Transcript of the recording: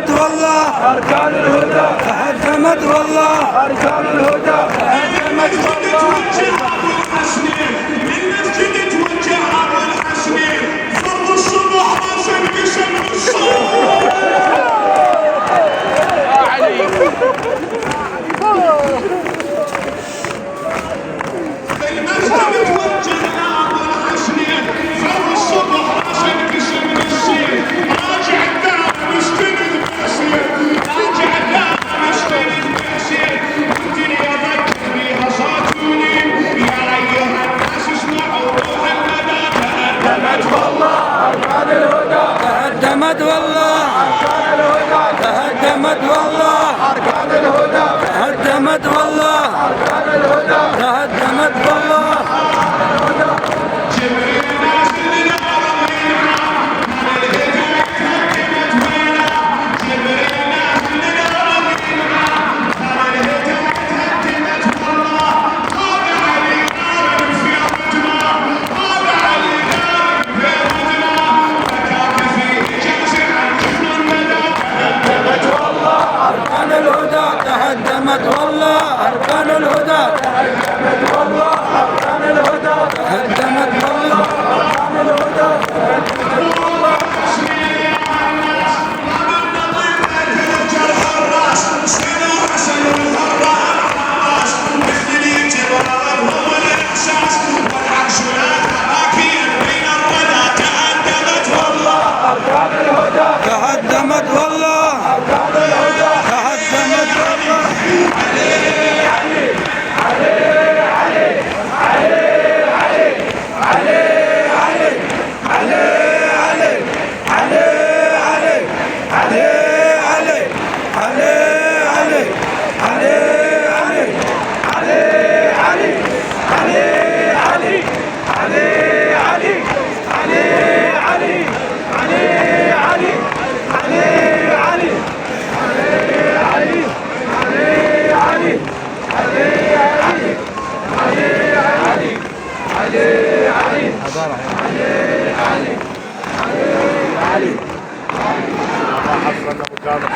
تهدمت والله أركان الهدى، تهدمت والله أركان الهدى، تهدمت والله من مسجد توجه ابو الحسنين فرض الصبح راسا قسم بالصوت المسجد توجه ابو الحسنين فرض الصبح راسا قسم بالصين راجع الدار مستند بأسير راجع الدار مستند بأسير والدنيا ضجت بيها صاتوني يا ايها الناس اسمعوا روح الندى تهدمت والله أركان الهدى، تهدمت والله تهدمت والله أركان الهدى، تهدمت والله أركان الهدى، تهدمت والله جبريل نازل الارض وينعم كان الهدى تهدمت وينه جبريل نازل الارض وينعم كان الهدى تهدمت والله هذا علي غارب في ردنا هذا علي غارب في ردنا وكاك فيه جمس عن جفن الندى تهدمت والله أركان الهدى تهدمت والله أركان الهدى تهدمت والله، أركان الهدى، تهدمت والله أركان الهدى، أركان الهدى، تهدمت والله أركان الهدى، تهدمت والله حصل ابو كامل